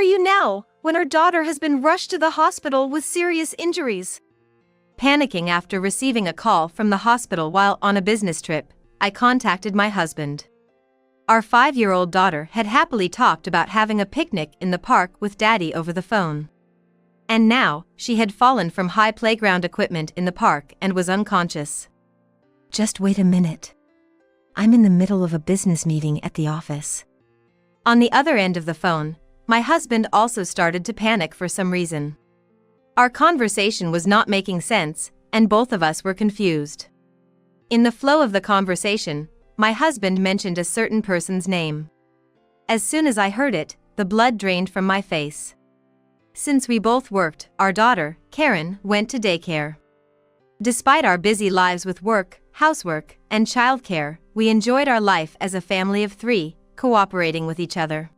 are you now, when our daughter has been rushed to the hospital with serious injuries?" Panicking after receiving a call from the hospital while on a business trip, I contacted my husband. Our 5-year-old daughter had happily talked about having a picnic in the park with Daddy over the phone. And now, she had fallen from high playground equipment in the park and was unconscious. "Just wait a minute. I'm in the middle of a business meeting at the office." On the other end of the phone, my husband also started to panic for some reason. Our conversation was not making sense, and both of us were confused. In the flow of the conversation, my husband mentioned a certain person's name. As soon as I heard it, the blood drained from my face. Since we both worked, our daughter, Karen, went to daycare. Despite our busy lives with work, housework, and childcare, we enjoyed our life as a family of 3, cooperating with each other.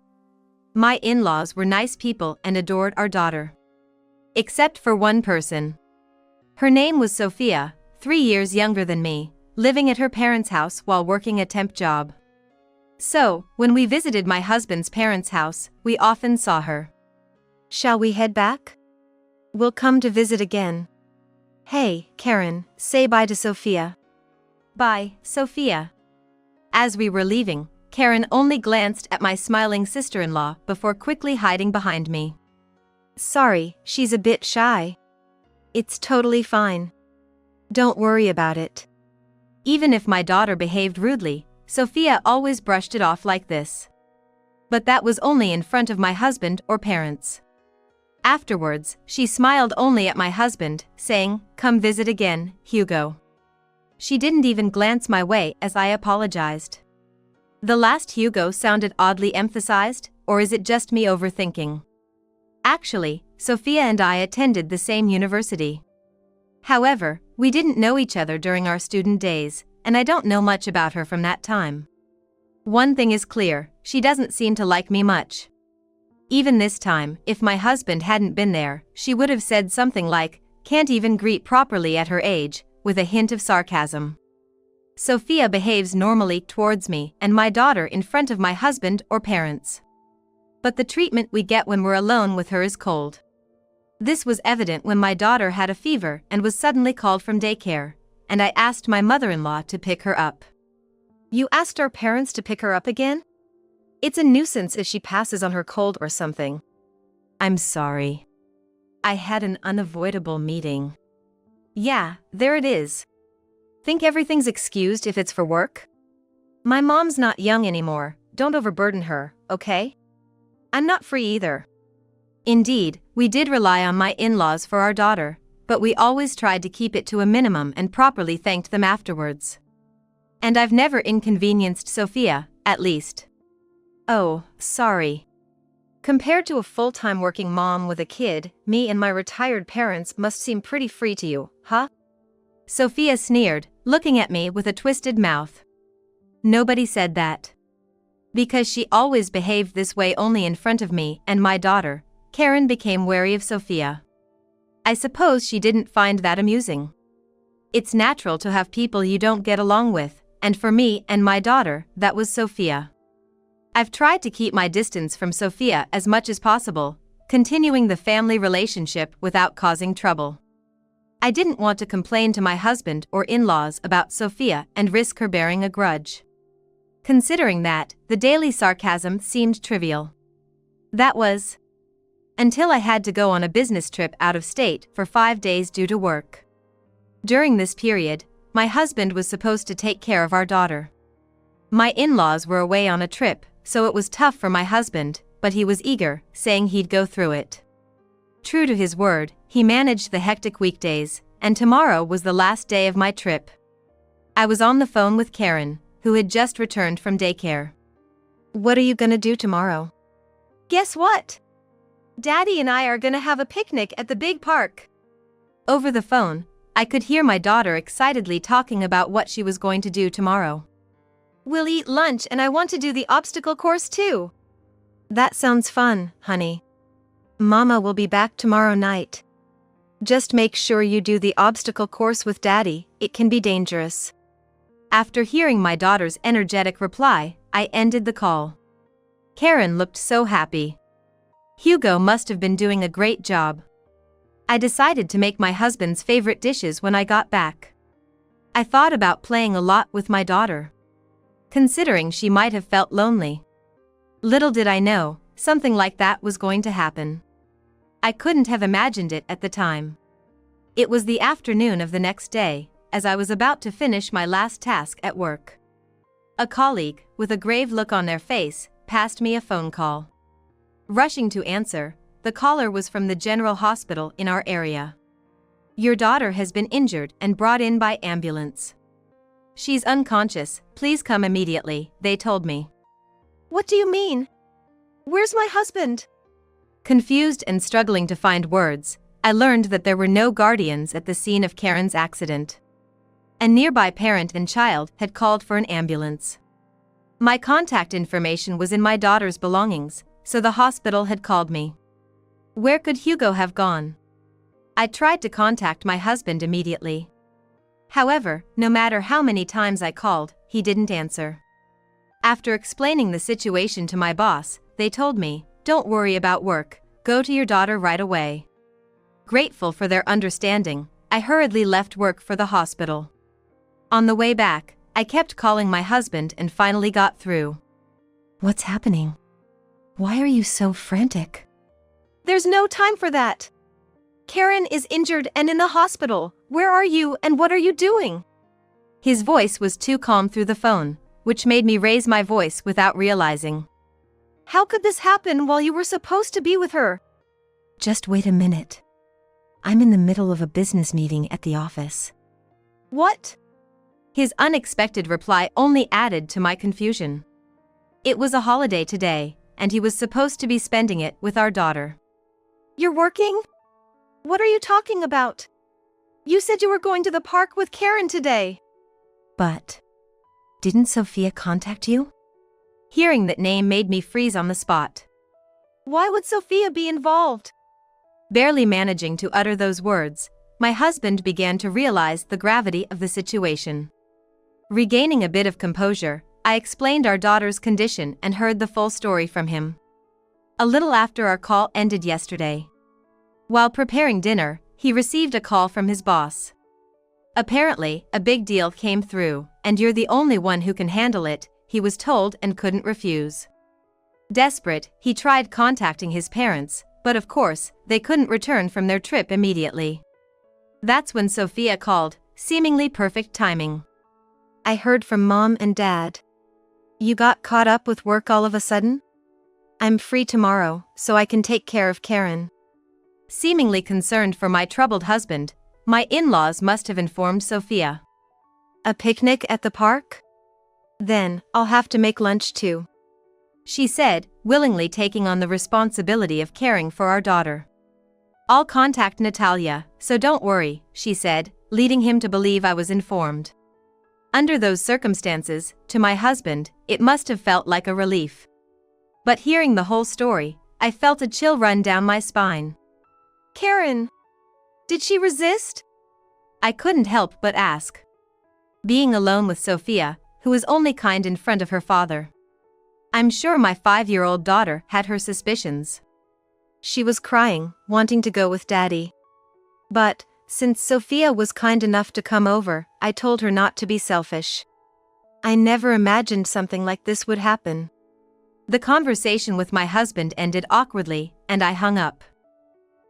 My in-laws were nice people and adored our daughter. Except for one person. Her name was Sophia, 3 years younger than me, living at her parents' house while working a temp job. So, when we visited my husband's parents' house, we often saw her. "Shall we head back? We'll come to visit again. Hey, Karen, say bye to Sophia." "Bye, Sophia." As we were leaving, Karen only glanced at my smiling sister-in-law before quickly hiding behind me. "Sorry, she's a bit shy." "It's totally fine. Don't worry about it." Even if my daughter behaved rudely, Sophia always brushed it off like this. But that was only in front of my husband or parents. Afterwards, she smiled only at my husband, saying, "Come visit again, Hugo." She didn't even glance my way as I apologized. The last Hugo sounded oddly emphasized, or is it just me overthinking? Actually, Sophia and I attended the same university. However, we didn't know each other during our student days, and I don't know much about her from that time. One thing is clear, she doesn't seem to like me much. Even this time, if my husband hadn't been there, she would have said something like, "Can't even greet properly at her age," with a hint of sarcasm. Sophia behaves normally towards me and my daughter in front of my husband or parents. But the treatment we get when we're alone with her is cold. This was evident when my daughter had a fever and was suddenly called from daycare, and I asked my mother-in-law to pick her up. "You asked our parents to pick her up again? It's a nuisance if she passes on her cold or something." "I'm sorry. I had an unavoidable meeting." "Yeah, there it is. Think everything's excused if it's for work?" "My mom's not young anymore, don't overburden her, okay? I'm not free either." Indeed, we did rely on my in-laws for our daughter, but we always tried to keep it to a minimum and properly thanked them afterwards. And I've never inconvenienced Sophia, at least. "Oh, sorry. Compared to a full-time working mom with a kid, me and my retired parents must seem pretty free to you, huh?" Sophia sneered, looking at me with a twisted mouth. Nobody said that. Because she always behaved this way only in front of me and my daughter, Karen became wary of Sophia. I suppose she didn't find that amusing. It's natural to have people you don't get along with, and for me and my daughter, that was Sophia. I've tried to keep my distance from Sophia as much as possible, continuing the family relationship without causing trouble. I didn't want to complain to my husband or in-laws about Sophia and risk her bearing a grudge. Considering that, the daily sarcasm seemed trivial. That was until I had to go on a business trip out of state for 5 days due to work. During this period, my husband was supposed to take care of our daughter. My in-laws were away on a trip, so it was tough for my husband, but he was eager, saying he'd go through it. True to his word, he managed the hectic weekdays, and tomorrow was the last day of my trip. I was on the phone with Karen, who had just returned from daycare. "What are you gonna do tomorrow?" "Guess what? Daddy and I are gonna have a picnic at the big park." Over the phone, I could hear my daughter excitedly talking about what she was going to do tomorrow. "We'll eat lunch and I want to do the obstacle course too." "That sounds fun, honey. Mama will be back tomorrow night. Just make sure you do the obstacle course with Daddy, it can be dangerous." After hearing my daughter's energetic reply, I ended the call. Karen looked so happy. Hugo must have been doing a great job. I decided to make my husband's favorite dishes when I got back. I thought about playing a lot with my daughter, considering she might have felt lonely. Little did I know, something like that was going to happen. I couldn't have imagined it at the time. It was the afternoon of the next day, as I was about to finish my last task at work. A colleague, with a grave look on their face, passed me a phone call. Rushing to answer, the caller was from the general hospital in our area. "Your daughter has been injured and brought in by ambulance. She's unconscious, please come immediately," they told me. What do you mean? Where's my husband? Confused and struggling to find words, I learned that there were no guardians at the scene of Karen's accident. A nearby parent and child had called for an ambulance. My contact information was in my daughter's belongings, so the hospital had called me. Where could Hugo have gone? I tried to contact my husband immediately. However, no matter how many times I called, he didn't answer. After explaining the situation to my boss, they told me, "Don't worry about work, go to your daughter right away." Grateful for their understanding, I hurriedly left work for the hospital. On the way back, I kept calling my husband and finally got through. What's happening? Why are you so frantic? There's no time for that. Karen is injured and in the hospital. Where are you and what are you doing? His voice was too calm through the phone, which made me raise my voice without realizing. How could this happen while you were supposed to be with her? Just wait a minute. I'm in the middle of a business meeting at the office. What? His unexpected reply only added to my confusion. It was a holiday today, and he was supposed to be spending it with our daughter. You're working? What are you talking about? You said you were going to the park with Karen today. But didn't Sophia contact you? Hearing that name made me freeze on the spot. Why would Sophia be involved? Barely managing to utter those words, my husband began to realize the gravity of the situation. Regaining a bit of composure, I explained our daughter's condition and heard the full story from him. A little after our call ended yesterday. While preparing dinner, he received a call from his boss. Apparently, a big deal came through, and you're the only one who can handle it, he was told and couldn't refuse. Desperate, he tried contacting his parents, but of course, they couldn't return from their trip immediately. That's when Sophia called, seemingly perfect timing. I heard from Mom and Dad. You got caught up with work all of a sudden? I'm free tomorrow, so I can take care of Karen. Seemingly concerned for my troubled husband, my in-laws must have informed Sophia. A picnic at the park? Then, I'll have to make lunch too, she said, willingly taking on the responsibility of caring for our daughter. I'll contact Natalia, so don't worry, she said, leading him to believe I was informed. Under those circumstances, to my husband, it must have felt like a relief. But hearing the whole story, I felt a chill run down my spine. Karen, did she resist? I couldn't help but ask. Being alone with Sophia, who was only kind in front of her father. I'm sure my 5-year-old daughter had her suspicions. She was crying, wanting to go with Daddy. But, since Sophia was kind enough to come over, I told her not to be selfish. I never imagined something like this would happen. The conversation with my husband ended awkwardly, and I hung up.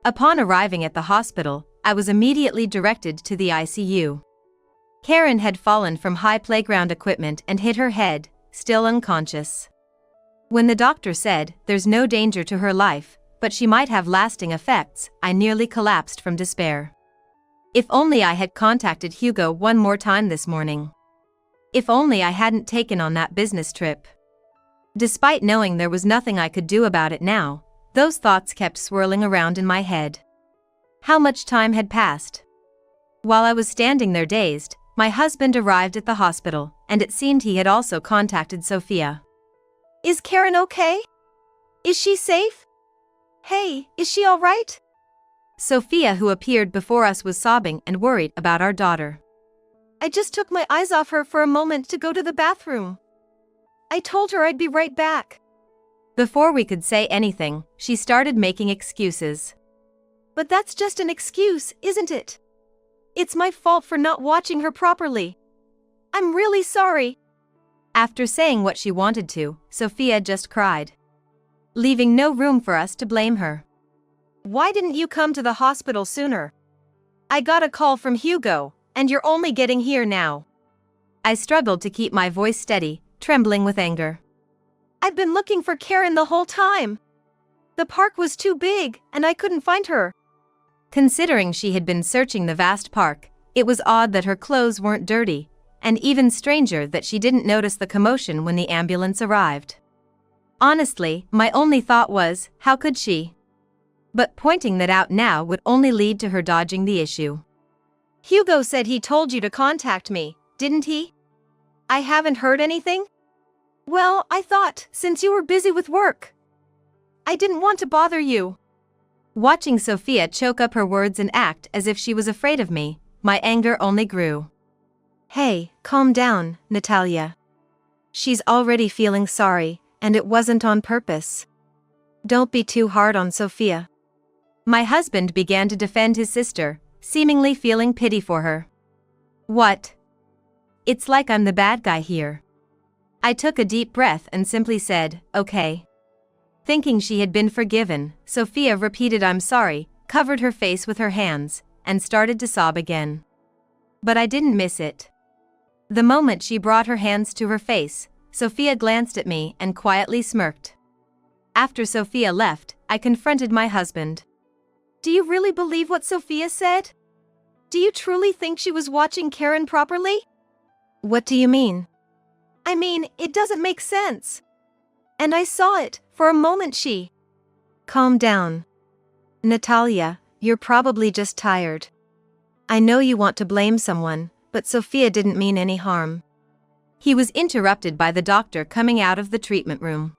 Upon arriving at the hospital, I was immediately directed to the ICU. Karen had fallen from high playground equipment and hit her head, still unconscious. When the doctor said there's no danger to her life, but she might have lasting effects, I nearly collapsed from despair. If only I had contacted Hugo one more time this morning. If only I hadn't taken on that business trip. Despite knowing there was nothing I could do about it now, those thoughts kept swirling around in my head. How much time had passed? While I was standing there dazed, my husband arrived at the hospital, and it seemed he had also contacted Sophia. Is Karen okay? Is she safe? Hey, is she all right? Sophia, who appeared before us, was sobbing and worried about our daughter. I just took my eyes off her for a moment to go to the bathroom. I told her I'd be right back. Before we could say anything, she started making excuses. But that's just an excuse, isn't it? It's my fault for not watching her properly. I'm really sorry. After saying what she wanted to, Sophia just cried, leaving no room for us to blame her. Why didn't you come to the hospital sooner? I got a call from Hugo, and you're only getting here now. I struggled to keep my voice steady, trembling with anger. I've been looking for Karen the whole time. The park was too big, and I couldn't find her. Considering she had been searching the vast park, it was odd that her clothes weren't dirty, and even stranger that she didn't notice the commotion when the ambulance arrived. Honestly, my only thought was, how could she? But pointing that out now would only lead to her dodging the issue. Hugo said he told you to contact me, didn't he? I haven't heard anything? Well, I thought, since you were busy with work, I didn't want to bother you. Watching Sophia choke up her words and act as if she was afraid of me, my anger only grew. Hey, calm down, Natalia. She's already feeling sorry, and it wasn't on purpose. Don't be too hard on Sophia. My husband began to defend his sister, seemingly feeling pity for her. What? It's like I'm the bad guy here. I took a deep breath and simply said, okay. Thinking she had been forgiven, Sophia repeated I'm sorry, covered her face with her hands, and started to sob again. But I didn't miss it. The moment she brought her hands to her face, Sophia glanced at me and quietly smirked. After Sophia left, I confronted my husband. Do you really believe what Sophia said? Do you truly think she was watching Karen properly? What do you mean? I mean, it doesn't make sense. And I saw it, for a moment she... Calm down. Natalia, you're probably just tired. I know you want to blame someone, but Sophia didn't mean any harm. He was interrupted by the doctor coming out of the treatment room.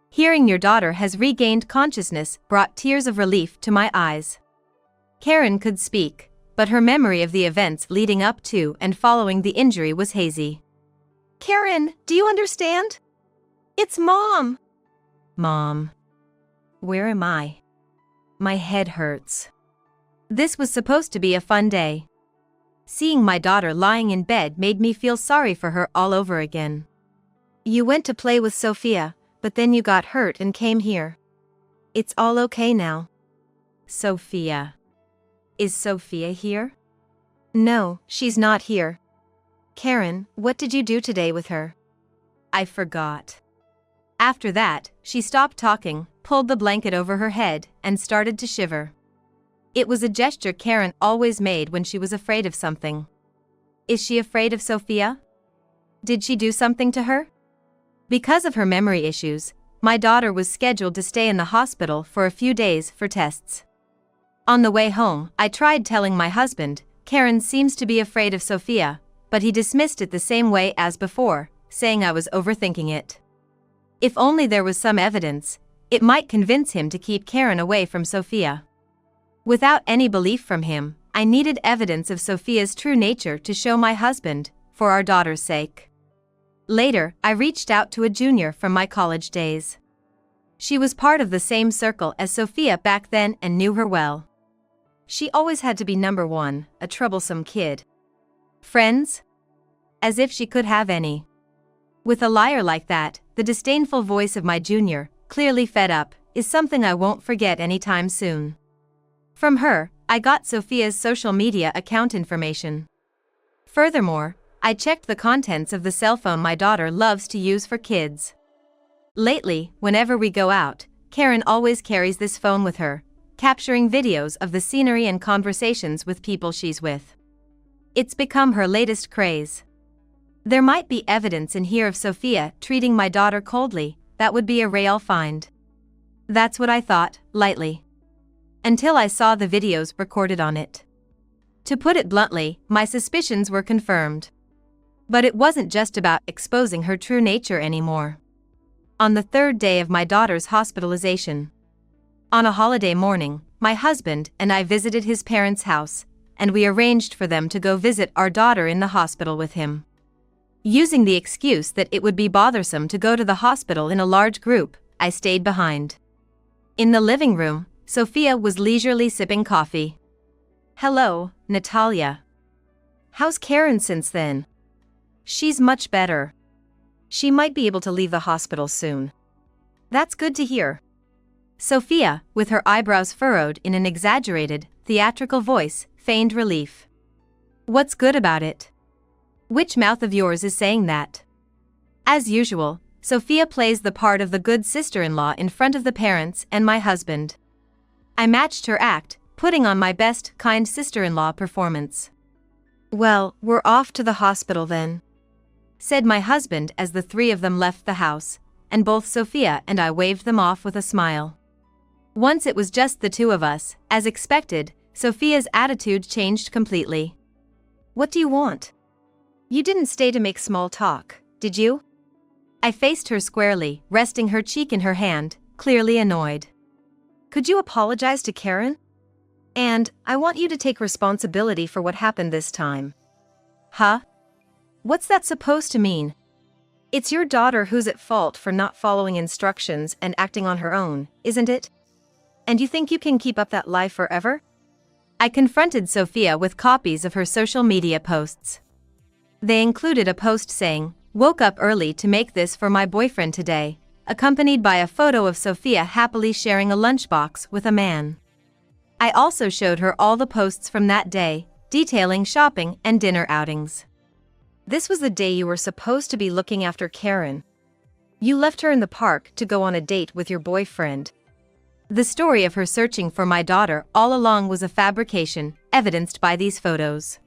Hearing your daughter has regained consciousness brought tears of relief to my eyes. Karen could speak, but her memory of the events leading up to and following the injury was hazy. Karen, do you understand? It's Mom. Mom. Where am I? My head hurts. This was supposed to be a fun day. Seeing my daughter lying in bed made me feel sorry for her all over again. You went to play with Sophia, but then you got hurt and came here. It's all okay now. Sophia. Is Sophia here? No, she's not here. Karen, what did you do today with her? I forgot. After that, she stopped talking, pulled the blanket over her head, and started to shiver. It was a gesture Karen always made when she was afraid of something. Is she afraid of Sophia? Did she do something to her? Because of her memory issues, my daughter was scheduled to stay in the hospital for a few days for tests. On the way home, I tried telling my husband, Karen seems to be afraid of Sophia, but he dismissed it the same way as before, saying I was overthinking it. If only there was some evidence, it might convince him to keep Karen away from Sophia. Without any belief from him, I needed evidence of Sophia's true nature to show my husband, for our daughter's sake. Later, I reached out to a junior from my college days. She was part of the same circle as Sophia back then and knew her well. She always had to be number one, a troublesome kid. Friends? As if she could have any. With a liar like that, the disdainful voice of my junior, clearly fed up, is something I won't forget anytime soon. From her, I got Sophia's social media account information. Furthermore, I checked the contents of the cell phone my daughter loves to use for kids. Lately, whenever we go out, Karen always carries this phone with her, capturing videos of the scenery and conversations with people she's with. It's become her latest craze. There might be evidence in here of Sophia treating my daughter coldly, that would be a real find. That's what I thought, lightly. Until I saw the videos recorded on it. To put it bluntly, my suspicions were confirmed. But it wasn't just about exposing her true nature anymore. On the third day of my daughter's hospitalization. On a holiday morning, my husband and I visited his parents' house, and we arranged for them to go visit our daughter in the hospital with him. Using the excuse that it would be bothersome to go to the hospital in a large group, I stayed behind. In the living room, Sophia was leisurely sipping coffee. Hello, Natalia. How's Karen since then? She's much better. She might be able to leave the hospital soon. That's good to hear. Sophia, with her eyebrows furrowed in an exaggerated, theatrical voice, feigned relief. What's good about it? Which mouth of yours is saying that? As usual, Sophia plays the part of the good sister-in-law in front of the parents and my husband. I matched her act, putting on my best kind sister-in-law performance. Well, we're off to the hospital then, said my husband as the three of them left the house, and both Sophia and I waved them off with a smile. Once it was just the two of us, as expected, Sophia's attitude changed completely. What do you want? You didn't stay to make small talk, did you? I faced her squarely, resting her cheek in her hand, clearly annoyed. Could you apologize to Karen? And I want you to take responsibility for what happened this time. Huh? What's that supposed to mean? It's your daughter who's at fault for not following instructions and acting on her own, isn't it? And you think you can keep up that lie forever? I confronted Sophia with copies of her social media posts. They included a post saying, "Woke up early to make this for my boyfriend today," accompanied by a photo of Sophia happily sharing a lunchbox with a man. I also showed her all the posts from that day, detailing shopping and dinner outings. This was the day you were supposed to be looking after Karen. You left her in the park to go on a date with your boyfriend. The story of her searching for my daughter all along was a fabrication, evidenced by these photos.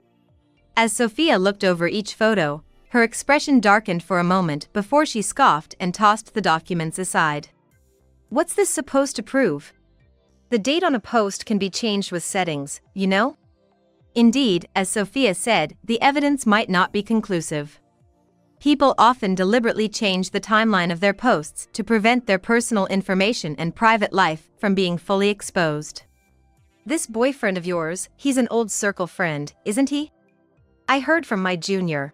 As Sophia looked over each photo, her expression darkened for a moment before she scoffed and tossed the documents aside. What's this supposed to prove? The date on a post can be changed with settings, you know? Indeed, as Sophia said, the evidence might not be conclusive. People often deliberately change the timeline of their posts to prevent their personal information and private life from being fully exposed. This boyfriend of yours, he's an old circle friend, isn't he? I heard from my junior.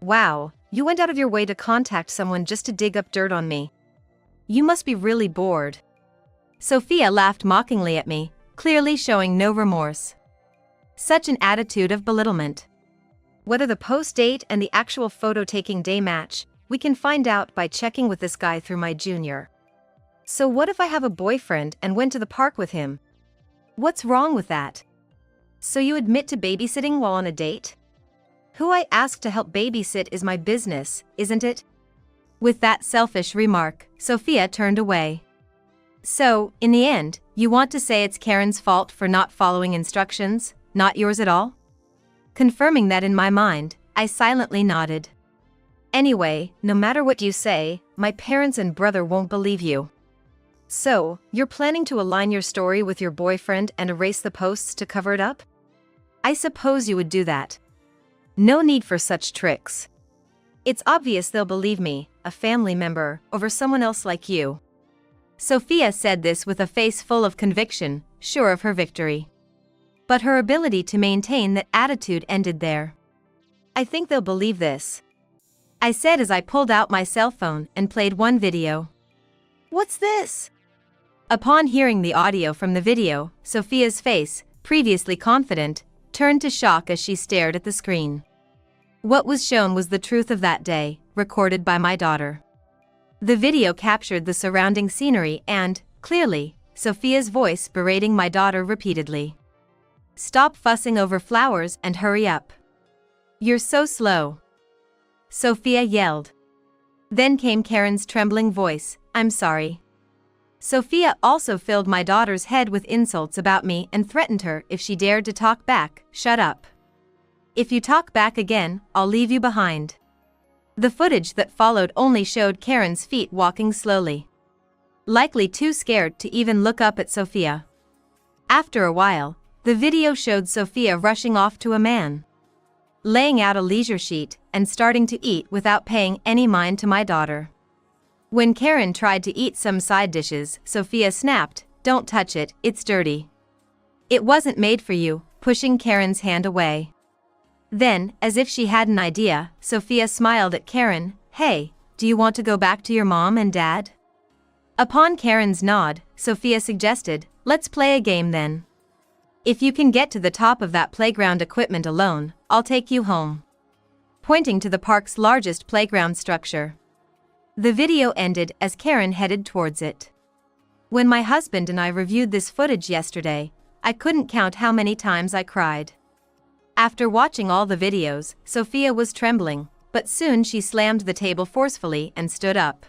Wow, you went out of your way to contact someone just to dig up dirt on me. You must be really bored. Sophia laughed mockingly at me, clearly showing no remorse. Such an attitude of belittlement. Whether the post date and the actual photo-taking day match, we can find out by checking with this guy through my junior. So what if I have a boyfriend and went to the park with him? What's wrong with that? So you admit to babysitting while on a date? Who I ask to help babysit is my business, isn't it? With that selfish remark, Sophia turned away. So, in the end, you want to say it's Karen's fault for not following instructions, not yours at all? Confirming that in my mind, I silently nodded. Anyway, no matter what you say, my parents and brother won't believe you. So, you're planning to align your story with your boyfriend and erase the posts to cover it up? I suppose you would do that. No need for such tricks. It's obvious they'll believe me, a family member, over someone else like you. Sophia said this with a face full of conviction, sure of her victory. But her ability to maintain that attitude ended there. I think they'll believe this, I said as I pulled out my cell phone and played one video. What's this? Upon hearing the audio from the video, Sophia's face, previously confident, turned to shock as she stared at the screen. What was shown was the truth of that day, recorded by my daughter. The video captured the surrounding scenery and, clearly, Sophia's voice berating my daughter repeatedly. "Stop fussing over flowers and hurry up. You're so slow," Sophia yelled. Then came Karen's trembling voice, "I'm sorry." Sophia also filled my daughter's head with insults about me and threatened her if she dared to talk back, "Shut up. If you talk back again, I'll leave you behind." The footage that followed only showed Karen's feet walking slowly, likely too scared to even look up at Sophia. After a while, the video showed Sophia rushing off to a man, laying out a leisure sheet, and starting to eat without paying any mind to my daughter. When Karen tried to eat some side dishes, Sophia snapped, "Don't touch it, it's dirty. It wasn't made for you," pushing Karen's hand away. Then, as if she had an idea, Sophia smiled at Karen, "Hey, do you want to go back to your mom and dad?" Upon Karen's nod, Sophia suggested, "Let's play a game then. If you can get to the top of that playground equipment alone, I'll take you home." Pointing to the park's largest playground structure. The video ended as Karen headed towards it. When my husband and I reviewed this footage yesterday, I couldn't count how many times I cried. After watching all the videos, Sophia was trembling, but soon she slammed the table forcefully and stood up.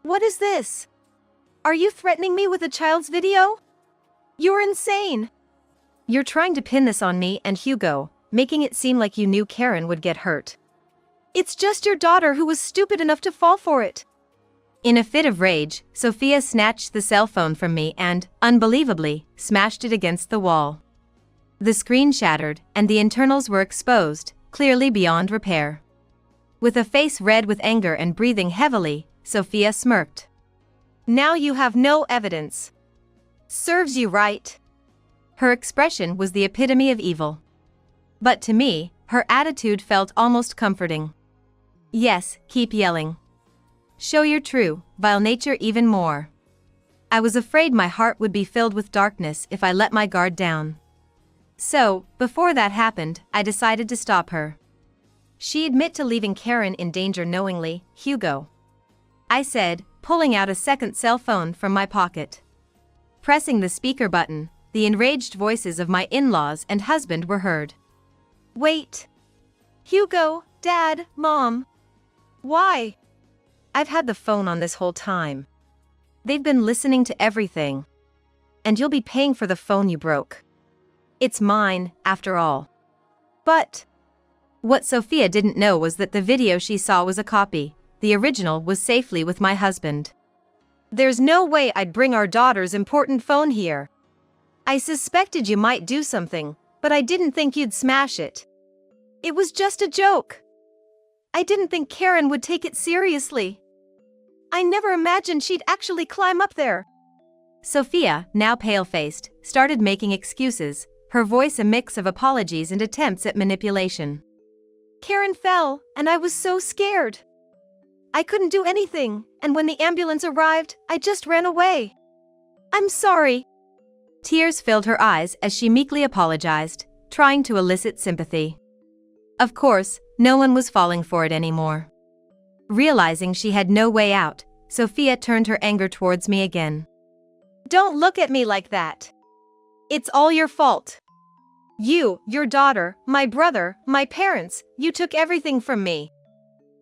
What is this? Are you threatening me with a child's video? You're insane. You're trying to pin this on me and Hugo, making it seem like you knew Karen would get hurt. It's just your daughter who was stupid enough to fall for it. In a fit of rage, Sophia snatched the cell phone from me and, unbelievably, smashed it against the wall. The screen shattered, and the internals were exposed, clearly beyond repair. With a face red with anger and breathing heavily, Sophia smirked. Now you have no evidence. Serves you right. Her expression was the epitome of evil. But to me, her attitude felt almost comforting. Yes, keep yelling. Show your true, vile nature even more. I was afraid my heart would be filled with darkness if I let my guard down. So, before that happened, I decided to stop her. She admit to leaving Karen in danger knowingly, Hugo. I said, pulling out a second cell phone from my pocket. Pressing the speaker button, the enraged voices of my in-laws and husband were heard. Wait. Hugo, Dad, Mom. Why? I've had the phone on this whole time. They've been listening to everything. And you'll be paying for the phone you broke. It's mine, after all. But what Sophia didn't know was that the video she saw was a copy. The original was safely with my husband. There's no way I'd bring our daughter's important phone here. I suspected you might do something, but I didn't think you'd smash it. It was just a joke. I didn't think Karen would take it seriously. I never imagined she'd actually climb up there. Sophia, now pale-faced, started making excuses, her voice a mix of apologies and attempts at manipulation. Karen fell, and I was so scared. I couldn't do anything, and when the ambulance arrived, I just ran away. I'm sorry. Tears filled her eyes as she meekly apologized, trying to elicit sympathy. Of course, no one was falling for it anymore. Realizing she had no way out, Sophia turned her anger towards me again. Don't look at me like that. It's all your fault. You, your daughter, my brother, my parents, you took everything from me.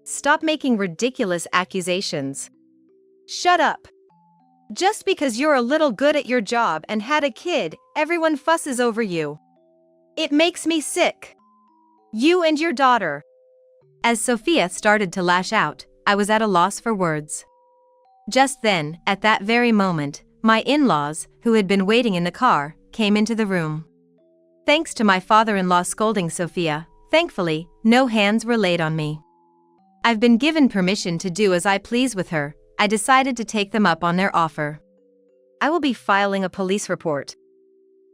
Stop making ridiculous accusations. Shut up. Just because you're a little good at your job and had a kid, everyone fusses over you. It makes me sick. You and your daughter. As Sophia started to lash out, I was at a loss for words. Just then, at that very moment, my in-laws, who had been waiting in the car, came into the room. Thanks to my father-in-law scolding Sophia, thankfully, no hands were laid on me. I've been given permission to do as I please with her. I decided to take them up on their offer. I will be filing a police report,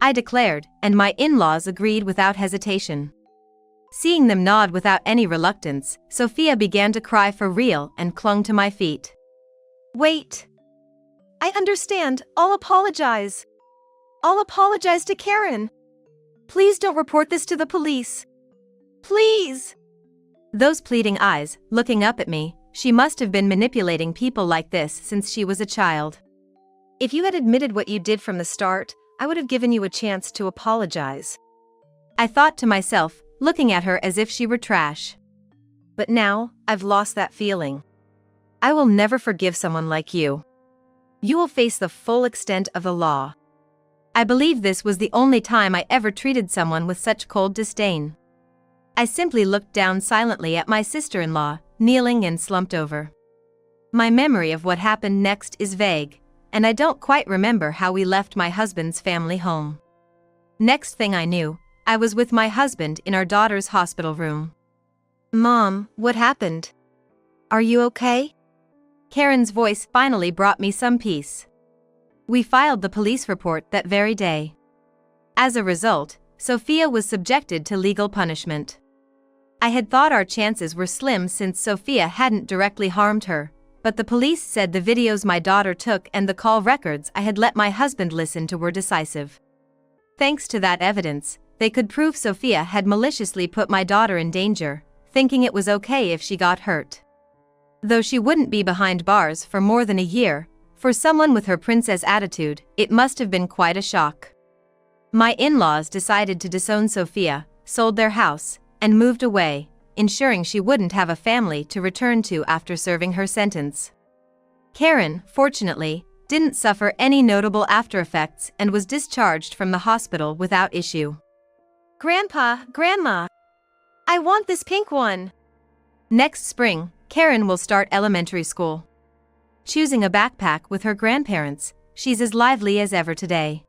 I declared, and my in-laws agreed without hesitation. Seeing them nod without any reluctance, Sophia began to cry for real and clung to my feet. Wait. I understand. I'll apologize. I'll apologize to Karen. Please don't report this to the police. Please. Those pleading eyes, looking up at me, she must have been manipulating people like this since she was a child. If you had admitted what you did from the start, I would have given you a chance to apologize. I thought to myself, looking at her as if she were trash. But now, I've lost that feeling. I will never forgive someone like you. You will face the full extent of the law. I believe this was the only time I ever treated someone with such cold disdain. I simply looked down silently at my sister-in-law, kneeling and slumped over. My memory of what happened next is vague, and I don't quite remember how we left my husband's family home. Next thing I knew, I was with my husband in our daughter's hospital room. Mom, what happened? Are you okay? Karen's voice finally brought me some peace. We filed the police report that very day. As a result, Sophia was subjected to legal punishment. I had thought our chances were slim since Sophia hadn't directly harmed her, but the police said the videos my daughter took and the call records I had let my husband listen to were decisive. Thanks to that evidence, they could prove Sophia had maliciously put my daughter in danger, thinking it was okay if she got hurt. Though she wouldn't be behind bars for more than a year, for someone with her princess attitude, it must have been quite a shock. My in-laws decided to disown Sophia, sold their house, and moved away, ensuring she wouldn't have a family to return to after serving her sentence. Karen, fortunately, didn't suffer any notable aftereffects and was discharged from the hospital without issue. Grandpa, Grandma, I want this pink one. Next spring, Karen will start elementary school. Choosing a backpack with her grandparents, she's as lively as ever today.